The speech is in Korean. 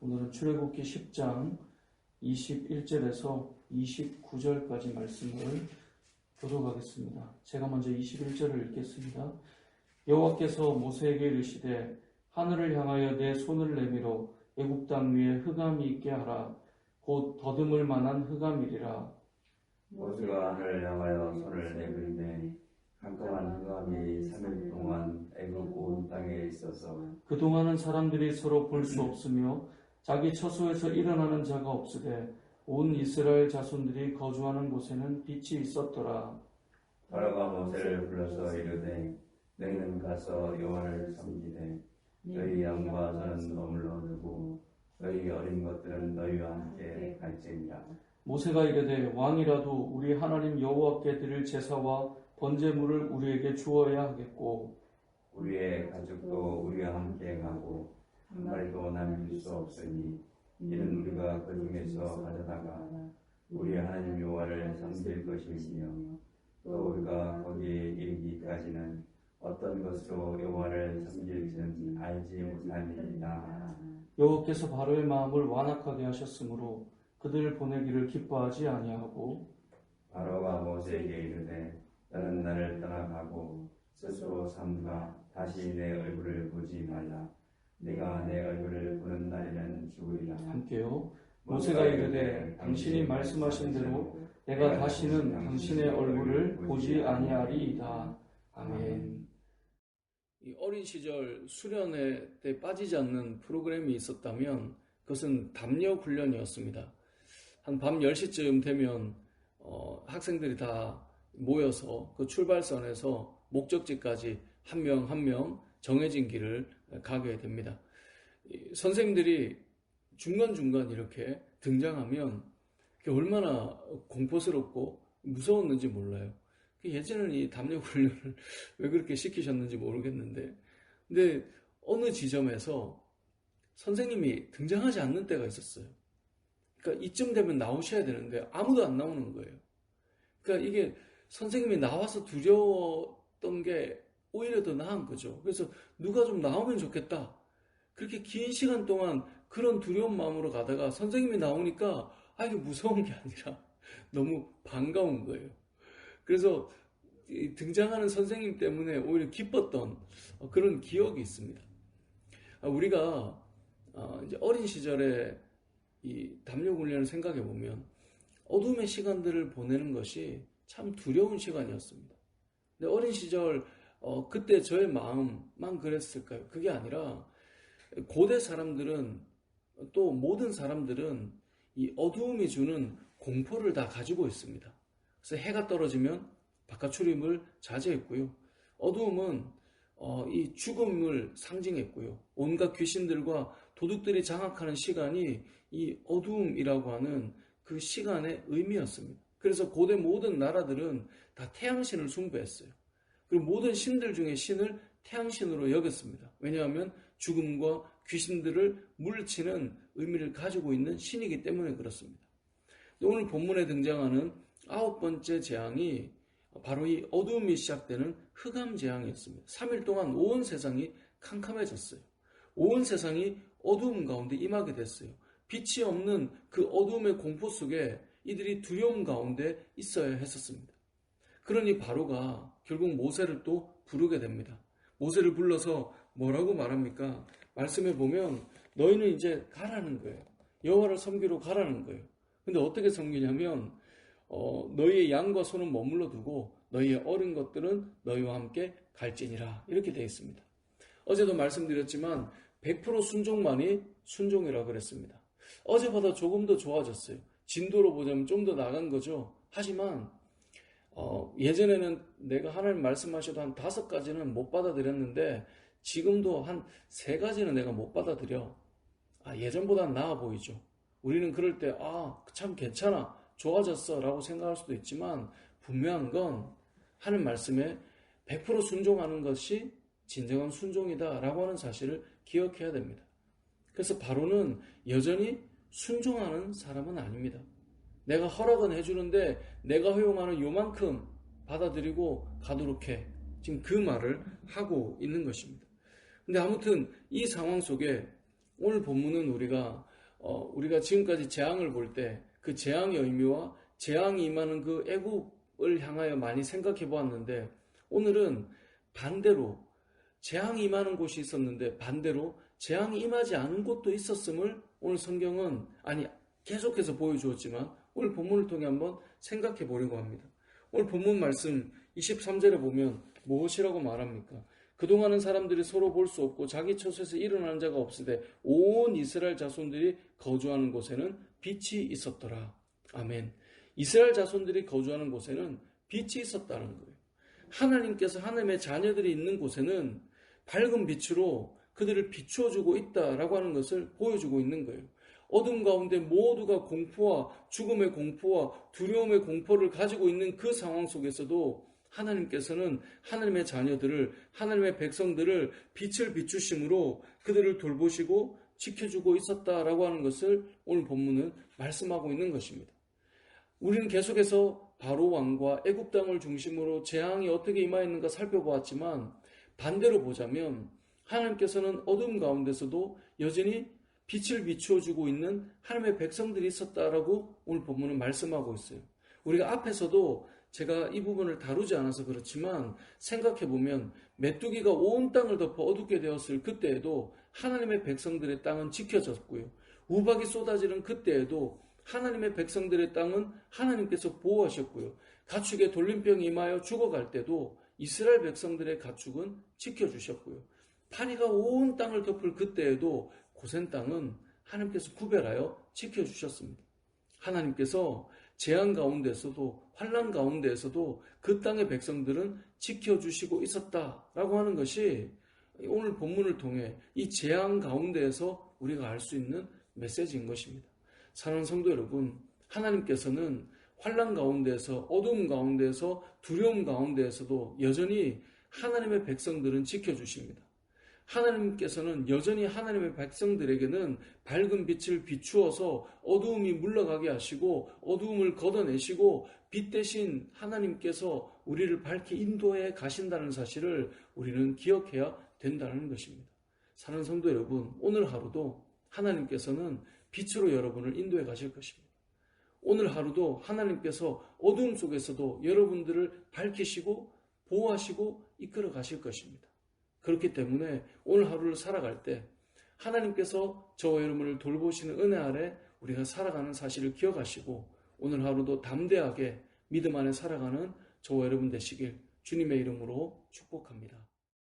오늘은 출애굽기 10장 21절에서 29절까지 말씀을 교독하겠습니다. 제가 먼저 21절을 읽겠습니다. 여호와께서 모세에게 이르시되 하늘을 향하여 내 손을 내밀어 애굽 땅 위에 흑암이 있게 하라. 곧 더듬을 만한 흑암이리라. 모세가 하늘을 향하여 손을 내밀매 깜깜한 흑암이 3일 동안 애굽 온 땅에 있어서 그동안은 사람들이 서로 볼 수 없으며 자기 처소에서 일어나는 자가 없으되 온 이스라엘 자손들이 거주하는 곳에는 빛이 있었더라. 바로가 모세를 불러서 이르되 너희는 가서 여호와를 섬기되 너희 양과 저는 머물러 두고 너희 어린 것들은 너희와 함께 갈지니라. 모세가 이르되 왕이라도 우리 하나님 여호와께 드릴 제사와 번제물을 우리에게 주어야 하겠고 우리의 가족도 우리와 함께 가고 한 마리도 남길 수 없으니 이는 우리가 그 중에서 가져다가 우리 하나님 여호와를 섬길 것이며 또 우리가 거기에 이르기까지는 어떤 것으로 여호와를 섬길지는 알지 못하니이다. 여호와께서 바로의 마음을 완악하게 하셨으므로 그들을 보내기를 기뻐하지 아니하고 바로가 모세에게 이르되 너는 나를 떠나가고 스스로 삼가 다시 내 얼굴을 보지 말라. 네가 내 얼굴을 보는 날에는 죽으리라. 함께요. 모세가 이르되 당신이 말씀하신 대로 내가 다시는 당신의 얼굴을 보지 아니하리이다. 아멘. 이 어린 시절 수련회 때 빠지지 않는 프로그램이 있었다면 그것은 담력 훈련이었습니다. 한 밤 10시쯤 되면 학생들이 다 모여서 그 출발선에서 목적지까지 한 명 한 명 정해진 길을 가게 됩니다. 선생님들이 중간중간 이렇게 등장하면 얼마나 공포스럽고 무서웠는지 몰라요. 예전에는 이 담력 훈련을 왜 그렇게 시키셨는지 모르겠는데, 근데 어느 지점에서 선생님이 등장하지 않는 때가 있었어요. 그러니까 이쯤 되면 나오셔야 되는데 아무도 안 나오는 거예요. 그러니까 이게 선생님이 나와서 두려웠던 게 오히려 더 나은 거죠. 그래서 누가 좀 나오면 좋겠다. 그렇게 긴 시간 동안 그런 두려운 마음으로 가다가 선생님이 나오니까 이게 무서운 게 아니라 너무 반가운 거예요. 그래서 등장하는 선생님 때문에 오히려 기뻤던 그런 기억이 있습니다. 우리가 이제 어린 시절에 이 담력 훈련을 생각해 보면 어둠의 시간들을 보내는 것이 참 두려운 시간이었습니다. 근데 어린 시절 그때 저의 마음만 그랬을까요? 그게 아니라 고대 사람들은 또 모든 사람들은 이 어두움이 주는 공포를 다 가지고 있습니다. 그래서 해가 떨어지면 바깥 출입을 자제했고요. 어두움은 이 죽음을 상징했고요. 온갖 귀신들과 도둑들이 장악하는 시간이 이 어두움이라고 하는 그 시간의 의미였습니다. 그래서 고대 모든 나라들은 다 태양신을 숭배했어요. 그리고 모든 신들 중에 신을 태양신으로 여겼습니다. 왜냐하면 죽음과 귀신들을 물리치는 의미를 가지고 있는 신이기 때문에 그렇습니다. 오늘 본문에 등장하는 9번째 재앙이 바로 이 어두움이 시작되는 흑암 재앙이었습니다. 3일 동안 온 세상이 캄캄해졌어요. 온 세상이 어두움 가운데 임하게 됐어요. 빛이 없는 그 어두움의 공포 속에 이들이 두려움 가운데 있어야 했었습니다. 그러니 바로가 결국 모세를 또 부르게 됩니다. 모세를 불러서 뭐라고 말합니까? 말씀해 보면 너희는 이제 가라는 거예요. 여호와를 섬기러 가라는 거예요. 근데 어떻게 섬기냐면 너희의 양과 소는 머물러 두고 너희의 어린 것들은 너희와 함께 갈지니라 이렇게 되어 있습니다. 어제도 말씀드렸지만 100% 순종만이 순종이라고 그랬습니다. 어제보다 조금 더 좋아졌어요. 진도로 보자면 좀 더 나간 거죠. 하지만 예전에는 내가 하나님 말씀하셔도 한 5가지는 못 받아들였는데 지금도 한 3가지는 내가 못 받아들여. 예전보다는 나아 보이죠. 우리는 그럴 때 참 괜찮아, 좋아졌어 라고 생각할 수도 있지만 분명한 건 하는 말씀에 100% 순종하는 것이 진정한 순종이다 라고 하는 사실을 기억해야 됩니다. 그래서 바로는 여전히 순종하는 사람은 아닙니다. 내가 허락은 해주는데 내가 허용하는 요만큼 받아들이고 가도록 해. 지금 그 말을 하고 있는 것입니다. 근데 아무튼 이 상황 속에 오늘 본문은 우리가 우리가 지금까지 재앙을 볼 때 그 재앙의 의미와 재앙이 임하는 그 애굽을 향하여 많이 생각해 보았는데, 오늘은 반대로 재앙이 임하는 곳이 있었는데 반대로 재앙이 임하지 않은 곳도 있었음을 오늘 성경은 계속해서 보여주었지만 오늘 본문을 통해 한번 생각해 보려고 합니다. 오늘 본문 말씀 23절에 보면 무엇이라고 말합니까? 그동안은 사람들이 서로 볼 수 없고 자기 처소에서 일어나는 자가 없으되 온 이스라엘 자손들이 거주하는 곳에는 빛이 있었더라. 아멘. 이스라엘 자손들이 거주하는 곳에는 빛이 있었다는 거예요. 하나님께서 하나님의 자녀들이 있는 곳에는 밝은 빛으로 그들을 비추어주고 있다라고 하는 것을 보여주고 있는 거예요. 어둠 가운데 모두가 공포와 죽음의 공포와 두려움의 공포를 가지고 있는 그 상황 속에서도 하나님께서는 하나님의 자녀들을, 하나님의 백성들을 빛을 비추심으로 그들을 돌보시고 지켜주고 있었다라고 하는 것을 오늘 본문은 말씀하고 있는 것입니다. 우리는 계속해서 바로 왕과 애굽 땅을 중심으로 재앙이 어떻게 임하였는가 살펴보았지만, 반대로 보자면 하나님께서는 어둠 가운데서도 여전히 빛을 비추어주고 있는 하나님의 백성들이 있었다라고 오늘 본문은 말씀하고 있어요. 우리가 앞에서도 제가 이 부분을 다루지 않아서 그렇지만 생각해보면 메뚜기가 온 땅을 덮어 어둡게 되었을 그때에도 하나님의 백성들의 땅은 지켜졌고요. 우박이 쏟아지는 그때에도 하나님의 백성들의 땅은 하나님께서 보호하셨고요. 가축의 돌림병이 임하여 죽어갈 때도 이스라엘 백성들의 가축은 지켜주셨고요. 파리가 온 땅을 덮을 그때에도 고센 땅은 하나님께서 구별하여 지켜주셨습니다. 하나님께서 재앙 가운데서도 환난 가운데에서도 그 땅의 백성들은 지켜주시고 있었다라고 하는 것이 오늘 본문을 통해 이 재앙 가운데에서 우리가 알 수 있는 메시지인 것입니다. 사랑하는 성도 여러분, 하나님께서는 환난 가운데에서, 어두움 가운데에서, 두려움 가운데에서도 여전히 하나님의 백성들은 지켜주십니다. 하나님께서는 여전히 하나님의 백성들에게는 밝은 빛을 비추어서 어두움이 물러가게 하시고 어두움을 걷어내시고 빛 대신 하나님께서 우리를 밝게 인도해 가신다는 사실을 우리는 기억해야 된다는 것입니다. 사랑하는 성도 여러분, 오늘 하루도 하나님께서는 빛으로 여러분을 인도해 가실 것입니다. 오늘 하루도 하나님께서 어두움 속에서도 여러분들을 밝히시고 보호하시고 이끌어 가실 것입니다. 그렇기 때문에 오늘 하루를 살아갈 때 하나님께서 저와 여러분을 돌보시는 은혜 아래 우리가 살아가는 사실을 기억하시고 오늘 하루도 담대하게 믿음 안에 살아가는 저와 여러분 되시길 주님의 이름으로 축복합니다.